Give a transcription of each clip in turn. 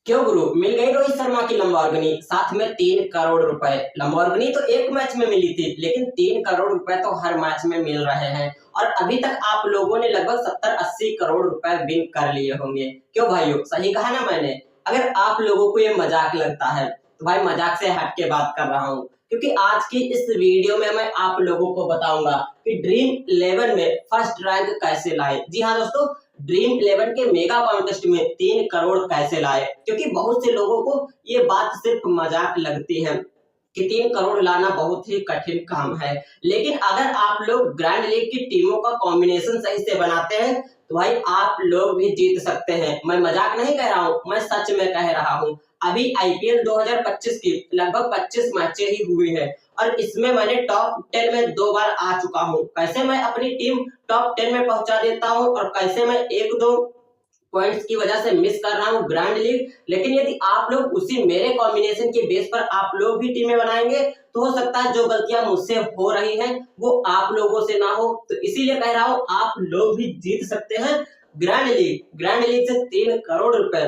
क्यों गुरु, मिल गई रोहित शर्मा की लंबोर्गिनी, साथ में 3 करोड़ रुपए। लंबोर्गिनी तो एक मैच में मिली थी, लेकिन 3 करोड़ रुपए तो हर मैच में मिल रहे हैं। और अभी तक आप लोगों ने लगभग 70-80 करोड़ रुपए विन कर लिए होंगे। क्यों भाइयों, सही कहा ना मैंने? अगर आप लोगों को ये मजाक लगता है तो भाई मजाक से हट के बात कर रहा हूँ, क्योंकि आज की इस वीडियो में मैं आप लोगों को बताऊंगा कि ड्रीम 11 में फर्स्ट रैंक कैसे लाए। जी हाँ दोस्तों, ड्रीम 11 के मेगा कॉन्टेस्ट में 3 करोड़ कैसे लाए। क्योंकि बहुत से लोगों को ये बात सिर्फ मजाक लगती है कि 3 करोड़ लाना बहुत ही कठिन काम है, लेकिन अगर आप लोग ग्रैंड लीग की टीमों का कॉम्बिनेशन सही से बनाते हैं तो भाई आप लोग भी जीत सकते हैं। मैं मजाक नहीं कह रहा हूँ, मैं सच में कह रहा हूँ। अभी आईपीएल 2025 की लगभग 25 मैचें ही हुई है और इसमें मैंने टॉप 10 में 2 बार आ चुका हूँ। कैसे मैं अपनी टीम टॉप 10 में पहुंचा देता हूँ और कैसे मैं 1-2 पॉइंट्स की वजह से मिस कर रहा हूँ ग्रैंड लीग। लेकिन यदि आप लोग उसी मेरे कॉम्बिनेशन के बेस पर आप लोग भी टीमें बनाएंगे तो हो सकता है जो गलतियां मुझसे हो रही हैं वो आप लोगों से ना हो। तो इसीलिए कह रहा हूँ आप लोग भी जीत सकते हैं ग्रैंड लीग से 3 करोड़ रुपए।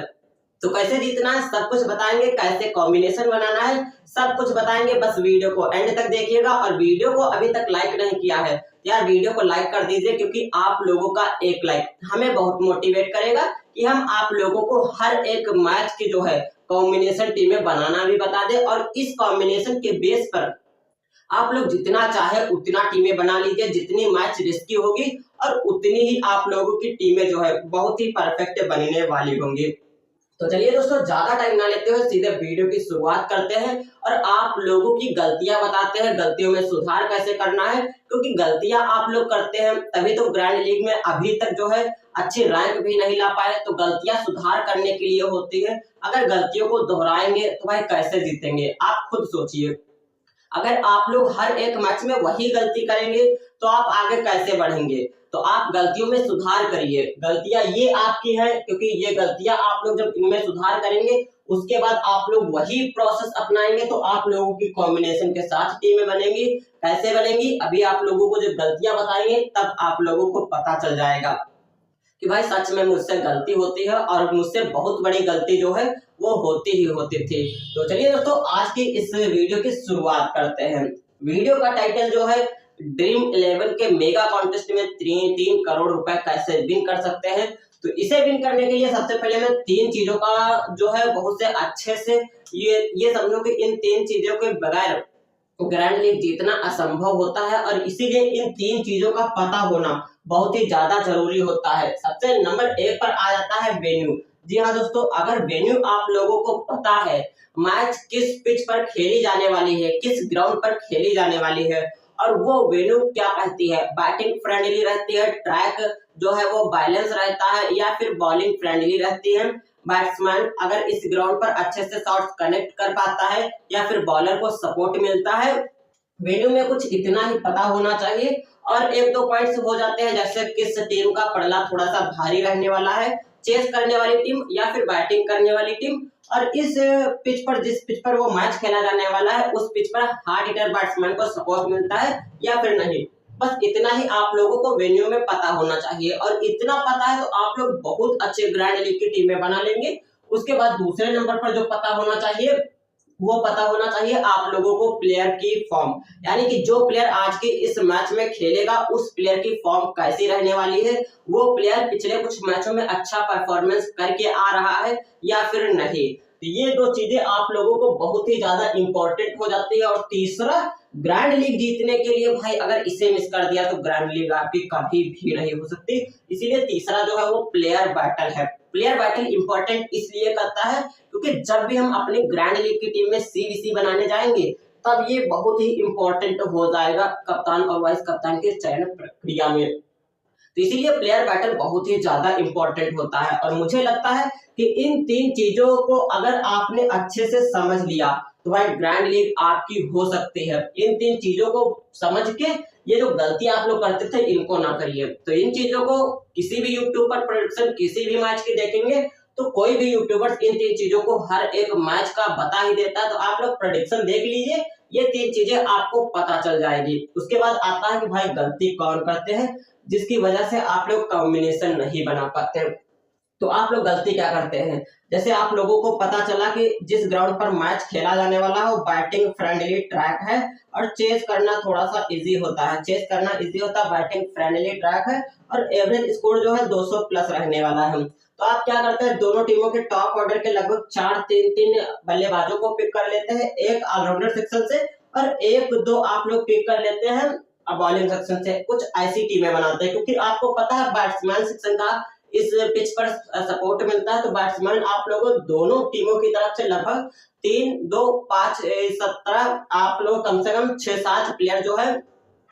तो कैसे जीतना है सब कुछ बताएंगे, कैसे कॉम्बिनेशन बनाना है सब कुछ बताएंगे। बस वीडियो को एंड तक देखिएगा और वीडियो को अभी तक लाइक नहीं किया है यार वीडियो को लाइक कर दीजिए, क्योंकि आप लोगों का एक लाइक हमें बहुत मोटिवेट करेगा कि हम आप लोगों को हर एक मैच की जो है कॉम्बिनेशन टीमें बनाना भी बता दे। और इस कॉम्बिनेशन के बेस पर आप लोग जितना चाहे उतना टीमें बना लीजिए, जितनी मैच रिस्की होगी और उतनी ही आप लोगों की टीमें जो है बहुत ही परफेक्ट बनने वाली होंगी। तो चलिए दोस्तों, ज्यादा टाइम ना लेते हुए सीधे वीडियो की शुरुआत करते हैं और आप लोगों की गलतियां बताते हैं, गलतियों में सुधार कैसे करना है। क्योंकि गलतियां आप लोग करते हैं तभी तो ग्रैंड लीग में अभी तक जो है अच्छी रैंक भी नहीं ला पाए। तो गलतियां सुधार करने के लिए होती है। अगर गलतियों को दोहराएंगे तो भाई कैसे जीतेंगे, आप खुद सोचिए। अगर आप लोग हर एक मैच में वही गलती करेंगे तो आप आगे कैसे बढ़ेंगे। तो आप गलतियों में सुधार करिए। गलतियां ये आपकी है, क्योंकि ये गलतियां आप लोग जब इनमें सुधार करेंगे उसके बाद आप लोग वही प्रोसेस अपनाएंगे तो आप लोगों की कॉम्बिनेशन के साथ टीमें बनेंगी। कैसे बनेंगी अभी आप लोगों को जब गलतियां बताएंगे तब आप लोगों को पता चल जाएगा कि भाई सच में मुझसे गलती होती है और मुझसे बहुत बड़ी गलती जो है वो होती ही होती थी। तो चलिए दोस्तों, आज की इस वीडियो की शुरुआत करते हैं। वीडियो का टाइटल जो है ड्रीम 11 के मेगा कॉन्टेस्ट में 3 करोड़ रुपए कैसे विन कर सकते हैं। तो इसे विन करने के लिए सबसे पहले मैं 3 चीजों का जो है बहुत से अच्छे से ये समझो कि इन 3 चीजों के बगैर ग्रैंड लीग जीतना असंभव होता है और इसीलिए इन 3 चीजों का पता होना बहुत ही ज्यादा जरूरी होता है। सबसे नंबर 1 पर आ जाता है वेन्यू। जी हाँ दोस्तों, अगर वेन्यू आप लोगों को पता है, मैच किस पिच पर खेली जाने वाली है, किस ग्राउंड पर खेली जाने वाली है और वो वेन्यू क्या कहती है, बैटिंग फ्रेंडली रहती है, ट्रैक जो है वो बैलेंस रहता है या फिर बॉलिंग फ्रेंडली रहती है, बैट्समैन अगर इस ग्राउंड पर अच्छे से शॉट्स कनेक्ट कर पाता है या फिर बॉलर को सपोर्ट मिलता है। वेन्यू में कुछ इतना ही पता होना चाहिए और 1-2 पॉइंट्स हो जाते हैं, जैसे किस टीम का पड़ला थोड़ा सा भारी रहने वाला है, चेस करने वाली टीम या फिर बैटिंग करने वाली टीम, और इस पिच पर जिस पिच पर वो मैच खेला जाने वाला है उस पिच पर हार्ड हिटर बैट्समैन को सपोर्ट मिलता है या फिर नहीं। बस इतना ही आप लोगों को वेन्यू में पता होना चाहिए और इतना पता है तो आप लोग बहुत अच्छे ग्रैंड लीग की टीमें बना लेंगे। उसके बाद दूसरे नंबर पर जो पता होना चाहिए वो पता होना चाहिए आप लोगों को प्लेयर की फॉर्म, यानी कि जो प्लेयर आज के इस मैच में खेलेगा उस प्लेयर की फॉर्म कैसी रहने वाली है, वो प्लेयर पिछले कुछ मैचों में अच्छा परफॉर्मेंस करके आ रहा है या फिर नहीं। तो ये 2 चीजें आप लोगों को बहुत ही ज्यादा इंपॉर्टेंट हो जाती है। और तीसरा, ग्रैंड लीग जीतने के लिए भाई अगर इसे मिस कर दिया तो ग्रैंड लीग आपकी कभी भी नहीं हो सकती। इसीलिए तीसरा जो है वो प्लेयर बैटल है। प्लेयर बैटल इंपॉर्टेंट इसलिए करता है क्योंकि जब भी हम अपनी ग्रैंड लीग की टीम में सीवीसी बनाने जाएंगे तब ये बहुत ही इंपॉर्टेंट हो जाएगा कप्तान और वाइस कप्तान के चयन प्रक्रिया में। तो इसीलिए प्लेयर बैटल बहुत ही ज्यादा इंपॉर्टेंट होता है और मुझे लगता है कि इन 3 चीजों को अगर आपने अच्छे से समझ लिया तो भाई ग्रैंड लीग आपकी हो सकती है। इन 3 चीजों को समझ के ये जो गलती आप लोग करते थे इनको ना करिए। तो इन चीजों को किसी भी यूट्यूब पर प्रेडिक्शन किसी भी मैच की देखेंगे तो कोई भी यूट्यूबर इन 3 चीजों को हर एक मैच का बता ही देता है। तो आप लोग प्रेडिक्शन देख लीजिए, ये 3 चीजें आपको पता चल जाएगी। उसके बाद आता है कि भाई गलती कौन करते हैं जिसकी वजह से आप लोग कॉम्बिनेशन नहीं बना पाते। तो आप लोग गलती क्या करते हैं, जैसे आप लोगों को पता चला कि जिस ग्राउंड पर मैच खेला जाने वाला है वो बैटिंग फ्रेंडली ट्रैक है और चेस करना थोड़ा सा इजी होता है, बैटिंग फ्रेंडली ट्रैक है और एवरेज स्कोर जो है 200 प्लस रहने वाला है। तो आप क्या करते हैं, दोनों टीमों के टॉप ऑर्डर के लगभग 4-3-3 बल्लेबाजों को पिक कर लेते हैं, एक ऑलराउंडर सेक्शन से और एक दो आप लोग पिक कर लेते हैं बॉलिंग सेक्शन से। कुछ ऐसी टीमें बनाते हैं क्योंकि आपको पता है बैट्समैन सेक्शन का इस पिच पर सपोर्ट मिलता है, तो बैट्समैन आप लोगों दोनों टीमों की तरफ से लगभग 3-2-5-17 आप लोग कम से कम 6-7 प्लेयर जो है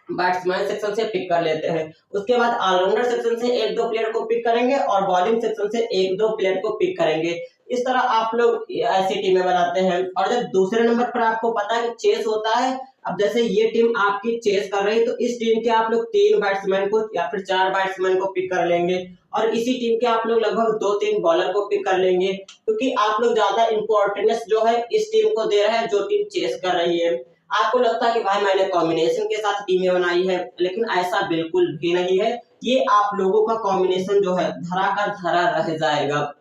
बैट्समैन सेक्शन से पिक कर लेते हैं। उसके बाद ऑलराउंडर सेक्शन से 1-2 प्लेयर को पिक करेंगे और बॉलिंग सेक्शन से 1-2 प्लेयर को पिक करेंगे। इस तरह आप लोग ऐसी टीमें बनाते हैं। और जब दूसरे नंबर पर आपको पता है कि चेस होता है, अब जैसे ये टीम आपकी चेस कर रही है तो इस टीम के आप लोग 3 बैट्समैन को या फिर 4 बैट्समैन को पिक कर लेंगे और इसी टीम के आप लोग लगभग 2-3 बॉलर को पिक कर लेंगे, क्योंकि आप लोग ज्यादा इंपॉर्टेंस जो है इस टीम को दे रहे हैं जो टीम चेस कर रही है। आपको लगता है कि भाई मैंने कॉम्बिनेशन के साथ टीमें बनाई है, लेकिन ऐसा बिल्कुल भी नहीं है। ये आप लोगों का कॉम्बिनेशन जो है धरा का धरा रह जाएगा।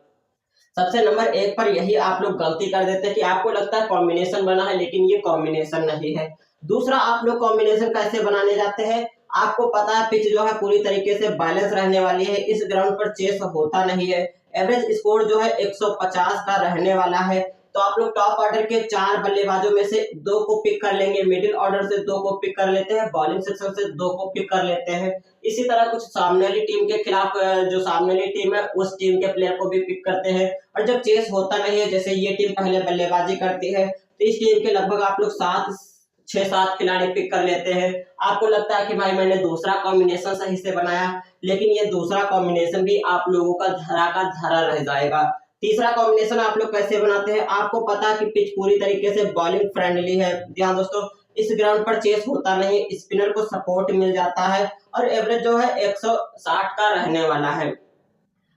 सबसे नंबर 1 पर यही आप लोग गलती कर देते हैं कि आपको लगता है कॉम्बिनेशन बना है, लेकिन ये कॉम्बिनेशन नहीं है। दूसरा, आप लोग कॉम्बिनेशन कैसे बनाने जाते हैं, आपको पता है पिच जो है पूरी तरीके से बैलेंस रहने वाली है, इस ग्राउंड पर चेस होता नहीं है, एवरेज स्कोर जो है 150 का रहने वाला है। तो आप लोग टॉप ऑर्डर के 4 बल्लेबाजों में से 2 को पिक कर लेंगे, मिडिल ऑर्डर से 2 को पिक कर लेते हैं, बॉलिंग सेक्शन से 2 को पिक कर लेते हैं। इसी तरह कुछ सामने वाली टीम के खिलाफ जो सामने वाली टीम है उस टीम के प्लेयर को भी पिक करते हैं। और जब चेस होता नहीं है, जैसे ये टीम पहले बल्लेबाजी करती है तो इस टीम के लगभग आप लोग 6-7 खिलाड़ी पिक कर लेते हैं। आपको लगता है कि भाई मैंने दूसरा कॉम्बिनेशन सही से बनाया, लेकिन ये दूसरा कॉम्बिनेशन भी आप लोगों का धरा रह जाएगा। तीसरा कॉम्बिनेशन आप लोग कैसे बनाते हैं, आपको पता है कि पिच पूरी तरीके से बॉलिंग फ्रेंडली है। ध्यान दोस्तों, इस ग्राउंड पर चेस होता नहीं, स्पिनर को सपोर्ट मिल जाता है और एवरेज जो है 160 का रहने वाला है।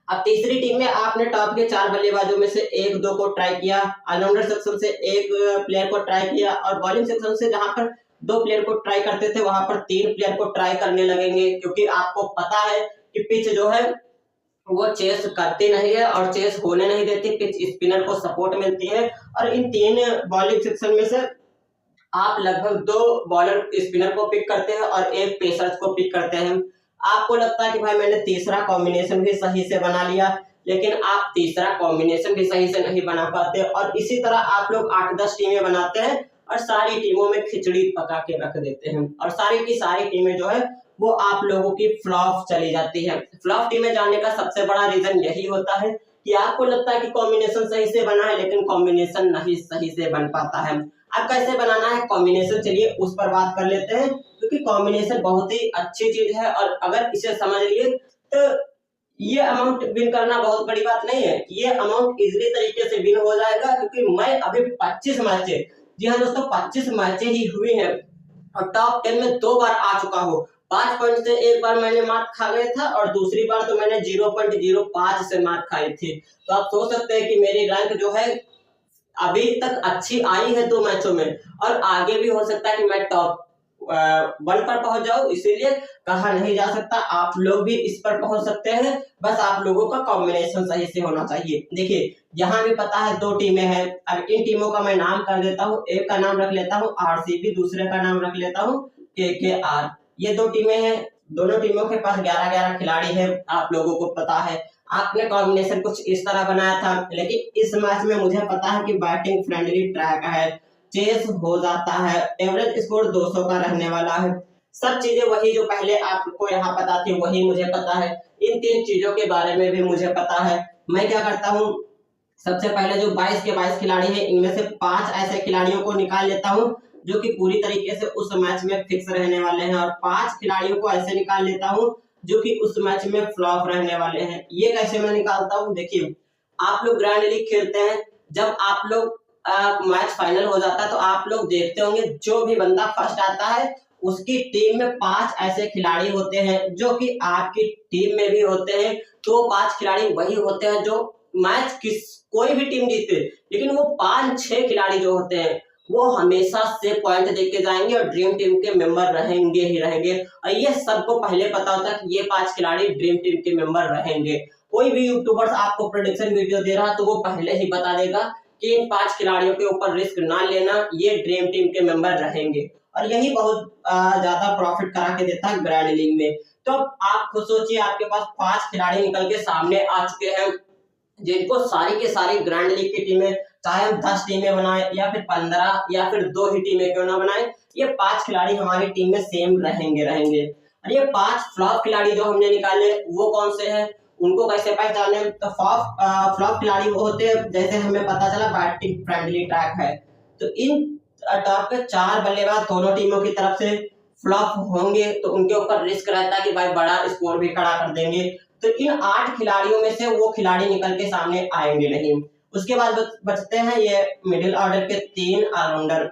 अब तीसरी टीम में आपने टॉप के 4 बल्लेबाजों में से 1-2 को ट्राई किया, ऑलराउंडर सेक्शन से 1 प्लेयर को ट्राई किया और बॉलिंग सेक्शन से जहां पर 2 प्लेयर को ट्राई करते थे वहां पर 3 प्लेयर को ट्राई करने लगेंगे, क्योंकि आपको पता है कि पिच जो है वो चेस करती नहीं है और चेस होने नहीं देती, पिच स्पिनर को सपोर्ट मिलती है। और इन 3 बॉलिंग सेक्शन में से आप लगभग 2 बॉलर स्पिनर को पिक करते हैं और 1 पेसर्स को पिक करते हैं। आपको लगता है कि भाई मैंने तीसरा कॉम्बिनेशन भी सही से बना लिया, लेकिन आप तीसरा कॉम्बिनेशन भी सही से नहीं बना पाते और इसी तरह आप लोग 8-10 टीमें बनाते हैं और सारी टीमों में खिचड़ी पका के रख देते हैं और सारी की सारी टीमें जो है वो आप लोगों की फ्लॉप चली जाती है। फ्लॉप टीमें जाने का सबसे बड़ा रीजन यही होता है कि आपको लगता है कि कॉम्बिनेशन सही से बना है, लेकिन कॉम्बिनेशन नहीं सही से बन पाता है। अब कैसे बनाना है कॉम्बिनेशन, चलिए उस पर बात कर लेते हैं, क्योंकि कॉम्बिनेशन बहुत ही अच्छी चीज है और अगर इसे समझ लिए तो ये अमाउंट विन करना बहुत बड़ी बात नहीं है। ये अमाउंट इजीली तरीके से विन हो जाएगा, क्योंकि मैं अभी 25 मैचें, जी हाँ दोस्तों 25 मैचें ही हुई हैं और टॉप 10 में 2 बार आ चुका हूँ। 5 पॉइंट से एक बार मैंने मार खा गया था और दूसरी बार तो मैंने 0.05 से मार खाई थी। तो आप सोच सकते हैं कि मेरी रैंक जो है अभी तक अच्छी आई है 2 मैचों में और आगे भी हो सकता है कि मैं टॉप 1 पर पहुंच जाऊं, इसीलिए कहा नहीं जा सकता, आप लोग भी इस पर पहुंच सकते हैं। बस आप लोगों का कॉम्बिनेशन सही से होना चाहिए। देखिए यहाँ भी पता है 2 टीमें हैं, अब इन टीमों का मैं नाम कर देता हूँ, एक का नाम रख लेता हूँ आरसीबी, दूसरे का नाम रख लेता हूँ केकेआर। ये 2 टीमें हैं, दोनों टीमों के पास 11-11 खिलाड़ी हैं, आप लोगों को पता है। आपने कॉम्बिनेशन कुछ इस तरह बनाया था, लेकिन इस मैच में मुझे पता है कि बैटिंग फ्रेंडली ट्रैक है, चेस हो जाता है, एवरेज स्कोर 200 का रहने वाला है। सब चीजें वही जो पहले आपको यहाँ पता थी वही मुझे पता है। इन 3 चीजों के बारे में भी मुझे पता है। मैं क्या करता हूँ, सबसे पहले जो 22 के 22 खिलाड़ी हैं इनमें से 5 ऐसे खिलाड़ियों को निकाल लेता हूँ जो कि पूरी तरीके से उस मैच में फिक्स रहने वाले हैं और 5 खिलाड़ियों को ऐसे निकाल लेता हूँ जो कि उस मैच में फ्लॉप रहने वाले हैं। ये कैसे मैं निकालता हूँ, देखिए आप लोग ग्रैंड लीग खेलते हैं, जब आप लोग मैच फाइनल हो जाता है तो आप लोग देखते होंगे जो भी बंदा फर्स्ट आता है उसकी टीम में 5 ऐसे खिलाड़ी होते हैं जो कि आपकी टीम में भी होते हैं। तो 5 खिलाड़ी वही होते हैं जो मैच कोई भी टीम जीते, लेकिन वो 5-6 खिलाड़ी जो होते हैं वो हमेशा से पॉइंट देके जाएंगे और ड्रीम टीम के मेंबर रहेंगे ही रहेंगे। और ये सबको पहले पता होता है कि ये 5 खिलाड़ी ड्रीम टीम के मेंबर रहेंगे। कोई भी यूट्यूबर्स आपको प्रेडिक्शन वीडियो दे रहा तो वो पहले ही बता देगा कि इन 5 खिलाड़ियों के ऊपर रिस्क ना लेना, ये ड्रीम टीम के मेंबर रहेंगे। और यही बहुत ज्यादा प्रॉफिट करा के देता है ग्रैंड लीग में। तो आप खुद सोचिए, आपके पास 5 खिलाड़ी निकल के सामने आ चुके हैं जिनको सारी के सारी ग्रैंड लीग की टीमें, चाहे हम 10 टीमें बनाए या फिर 15 या फिर 2 ही टीमें क्यों ना बनाए, ये 5 खिलाड़ी हमारी टीम में सेम रहेंगे। और ये 5 फ्लॉप खिलाड़ी जो हमने निकाले वो कौन से हैं, उनको कैसे पहचाने? तो फ्लॉप खिलाड़ी वो होते हैं, जैसे हमें पता चला बैटिंग फ्रेंडली ट्रैक है, तो इन टॉप के 4 बल्लेबाज दोनों टीमों की तरफ से फ्लॉप होंगे तो उनके ऊपर रिस्क रहता है कि भाई बड़ा स्कोर भी खड़ा कर देंगे। तो इन 8 खिलाड़ियों में से वो खिलाड़ी निकल के सामने आएंगे नहीं। उसके बाद बचते हैं ये मिडिल ऑर्डर के 3 ऑलराउंडर।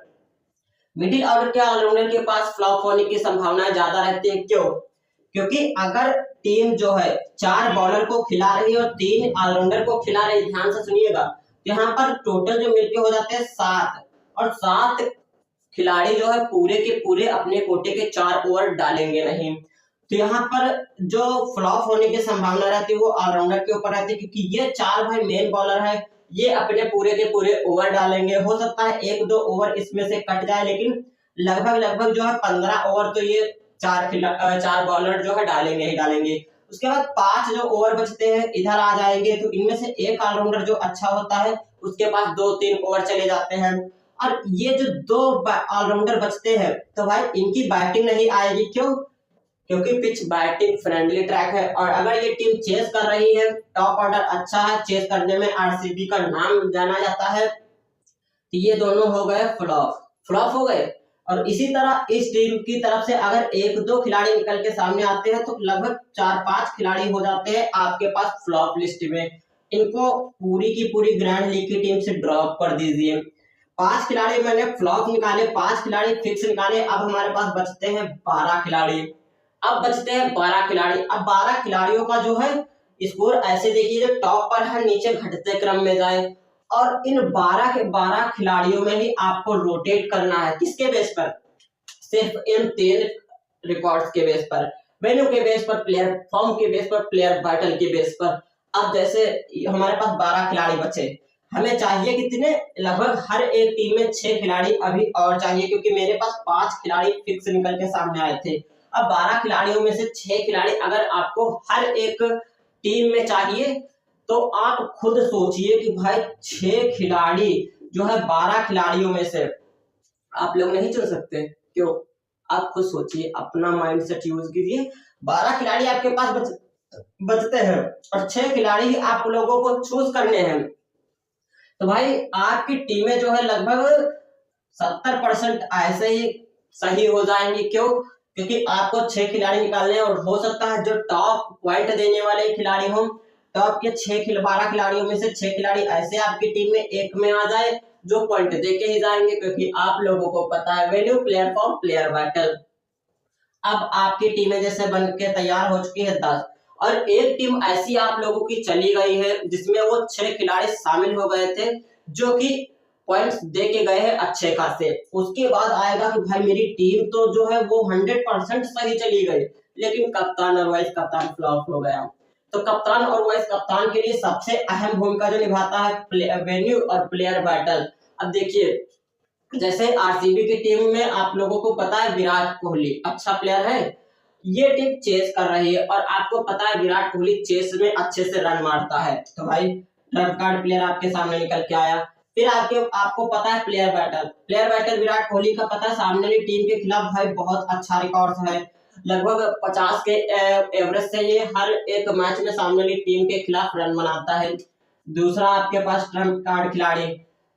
मिडिल ऑर्डर के ऑलराउंडर के पास फ्लॉप होने की संभावना ज्यादा रहती है। क्यों? क्योंकि अगर टीम जो है 4 बॉलर को खिला रही है और 3 ऑलराउंडर को खिला रही है, ध्यान से सुनिएगा, यहाँ पर टोटल जो मिलके हो जाते हैं 7, और 7 खिलाड़ी जो है पूरे के पूरे अपने कोटे के 4 ओवर डालेंगे नहीं। तो यहाँ पर जो फ्लॉप होने की संभावना रहती है वो ऑलराउंडर के ऊपर रहती है, क्योंकि ये 4 भाई मेन बॉलर है, ये अपने पूरे के पूरे ओवर डालेंगे। हो सकता है 1-2 ओवर इसमें से कट जाए, लेकिन लगभग जो है 15 ओवर तो ये 4 बॉलर जो है डालेंगे ही डालेंगे। उसके बाद 5 जो ओवर बचते हैं इधर आ जाएंगे, तो इनमें से एक ऑलराउंडर जो अच्छा होता है उसके पास 2-3 ओवर चले जाते हैं। और ये जो 2 ऑलराउंडर बचते हैं तो भाई इनकी बैटिंग नहीं आएगी। क्यों? क्योंकि पिच बैटिंग फ्रेंडली ट्रैक है, और अगर ये टीम चेस कर रही है, टॉप ऑर्डर अच्छा है, चेस करने में आरसीबी का नाम जाना जाता है, तो ये दोनों हो गए फ्लॉप हो गए। और इसी तरह इस टीम की तरफ से अगर 1-2 खिलाड़ी निकल के सामने आते हैं तो लगभग 4-5 खिलाड़ी हो जाते हैं आपके पास फ्लॉप लिस्ट में। इनको पूरी की पूरी ग्रैंड लीग की टीम से ड्रॉप कर दीजिए। 5 खिलाड़ी मैंने फ्लॉप निकाले, 5 खिलाड़ी फिक्स निकाले, अब हमारे पास बचते हैं 12 खिलाड़ी। अब बचते हैं 12 खिलाड़ी। अब 12 खिलाड़ियों का जो है स्कोर ऐसे देखिए, जो टॉप पर है नीचे घटते क्रम में जाए, और इन 12 के 12 खिलाड़ियों में ही आपको रोटेट करना है। किसके बेस पर? सिर्फ इन 3 रिकॉर्ड्स के बेस पर, वेन्यू के बेस पर, प्लेयर फॉर्म के बेस पर, प्लेयर बैटल के बेस पर। अब जैसे हमारे पास 12 खिलाड़ी बचे, हमें चाहिए कितने? लगभग हर एक टीम में 6 खिलाड़ी अभी और चाहिए, क्योंकि मेरे पास 5 खिलाड़ी फिक्स निकल के सामने आए थे। अब 12 खिलाड़ियों में से 6 खिलाड़ी अगर आपको हर एक टीम में चाहिए, तो आप खुद सोचिए कि भाई 6 खिलाड़ी जो है 12 खिलाड़ियों में से आप लोग नहीं चुन सकते? क्यों? आप खुद सोचिए, अपना माइंड सेट यूज कीजिए। 12 खिलाड़ी आपके पास बचते हैं और 6 खिलाड़ी ही आप लोगों को चूज करने हैं, तो भाई आपकी टीमें जो है लगभग 70% ऐसे ही सही हो जाएंगी। क्यों? क्योंकि आपको 6 खिलाड़ी निकालने हैं, और हो सकता है जो टॉप पॉइंट देने वाले खिलाड़ी हों, टॉप के 12 खिलाड़ियों में से 6 खिलाड़ी ऐसे आपकी टीम में एक में आ जाए जो पॉइंट दे के ही जाएंगे, क्योंकि आप लोगों को पता है value, player form, player battle. अब आपकी टीमें जैसे बन के तैयार हो चुकी है 10, और एक टीम ऐसी आप लोगों की चली गई है जिसमें वो 6 खिलाड़ी शामिल हो गए थे जो कि पॉइंट्स दे के गए हैं अच्छे खासे। उसके बाद आएगा कि भाई मेरी टीम तो जो है वो 100% सही चली गई, लेकिन कप्तान और वाइस कप्तान फ्लॉप हो गया। तो कप्तान और वाइस कप्तान के लिए सबसे अहम भूमिका जो निभाता है वेन्यू और प्लेयर बैटल। अब देखिए, जैसे आरसीबी की टीम में आप लोगों को पता है विराट कोहली अच्छा प्लेयर है, ये टीम चेस कर रही है, और आपको पता है विराट कोहली चेस में अच्छे से रन मारता है, तो भाई रन कार्ड प्लेयर आपके सामने निकल के आया। फिर आपको पता है प्लेयर बैटल विराट कोहली का पता है सामने वाली टीम के खिलाफ भाई बहुत अच्छा रिकॉर्ड है, लगभग 50 के एवरेज से ये हर एक मैच में सामने वाली टीम के खिलाफ रन बनाता है। दूसरा आपके पास ट्रम्प कार्ड खिलाड़ी।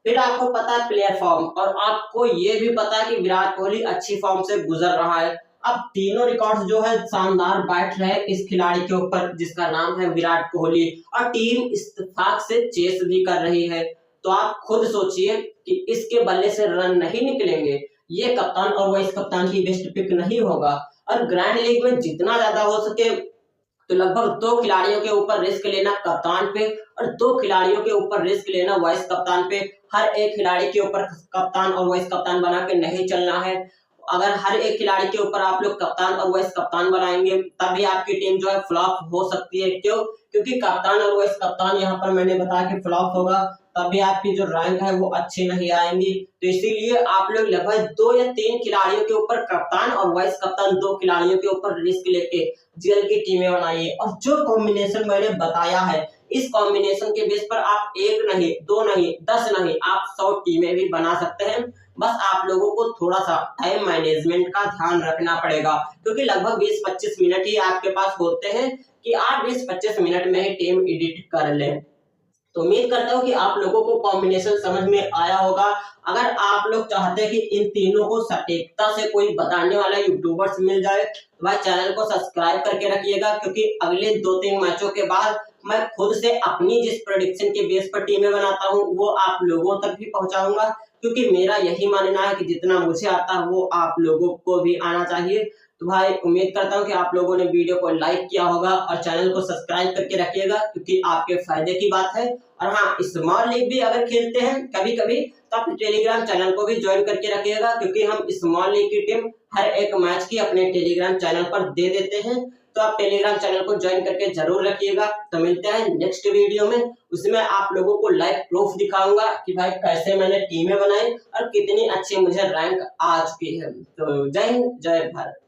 फिर आपको पता है प्लेयर फॉर्म, और आपको ये भी पता है कि विराट कोहली अच्छी फॉर्म से गुजर रहा है। अब तीनों रिकॉर्ड्स जो है शानदार बैठ रहे इस खिलाड़ी के ऊपर जिसका नाम है विराट कोहली, और टीम इत्तेफाक से चेस भी कर रही है। तो आप खुद सोचिए कि इसके बल्ले से रन नहीं निकलेंगे, ये कप्तान और वाइस कप्तान की बेस्ट पिक नहीं होगा। और ग्रैंड लीग में जितना ज्यादा हो सके तो लगभग 2 खिलाड़ियों के ऊपर रिस्क लेना कप्तान पे, और 2 खिलाड़ियों के ऊपर रिस्क लेना वाइस कप्तान पे। हर एक खिलाड़ी के ऊपर कप्तान और वाइस कप्तान बना के नहीं चलना है। अगर हर एक खिलाड़ी के ऊपर आप लोग कप्तान और वाइस कप्तान बनाएंगे तभी आपकी टीम जो है फ्लॉप हो सकती है। क्यों? क्योंकि कप्तान और वाइस कप्तान यहाँ पर मैंने बताया कि फ्लॉप होगा, तभी आपकी जो रैंक है वो अच्छी नहीं आएंगी। तो इसीलिए आप लोग लगभग 2 या 3 खिलाड़ियों के ऊपर कप्तान और वाइस कप्तान 2 खिलाड़ियों के ऊपर रिस्क लेके जीएल की टीमें बनाइए। और जो कॉम्बिनेशन मैंने बताया है, इस कॉम्बिनेशन के बेस पर आप 1 नहीं, 2 नहीं, 10 नहीं, आप 100 टीमें भी बना सकते हैं। बस आप लोगों को थोड़ा सा टाइम मैनेजमेंट का ध्यान रखना पड़ेगा, क्योंकि लगभग 20-25 मिनट ही आपके पास होते हैं कि आप 20-25 मिनट में ही टीम एडिट कर लें। तो उम्मीद करता हूँ कि आप लोगों को कॉम्बिनेशन समझ में आया होगा। अगर आप लोग चाहते हैं कि इन तीनों को सटीकता से कोई बताने वाला यूट्यूबर्स मिल जाए तो भाई चैनल को सब्सक्राइब करके रखिएगा, क्योंकि अगले 2-3 मैचों के बाद मैं खुद से अपनी जिस प्रेडिक्शन के बेस पर टीमें बनाता हूँ वो आप लोगों तक भी पहुंचाऊंगा, क्योंकि मेरा यही मानना है कि जितना मुझे आता है वो आप लोगों को भी आना चाहिए। तो भाई उम्मीद करता हूँ कि आप लोगों ने वीडियो को लाइक किया होगा और चैनल को सब्सक्राइब करके रखिएगा, क्योंकि आपके फायदे की बात है। और हाँ, स्मॉल लीग भी अगर खेलते हैं कभी कभी तो आप टेलीग्राम चैनल को भी ज्वाइन करके रखिएगा, क्योंकि हम स्मॉल लीग की टीम हर एक मैच की अपने टेलीग्राम चैनल पर दे देते हैं। तो आप टेलीग्राम चैनल को ज्वाइन करके जरूर रखिएगा। तो मिलते हैं नेक्स्ट वीडियो में, उसमें आप लोगों को लाइव प्रूफ दिखाऊंगा कि भाई कैसे मैंने टीमें बनाई और कितनी अच्छी मुझे रैंक आ चुकी है। तो जय हिंद, जय भारत।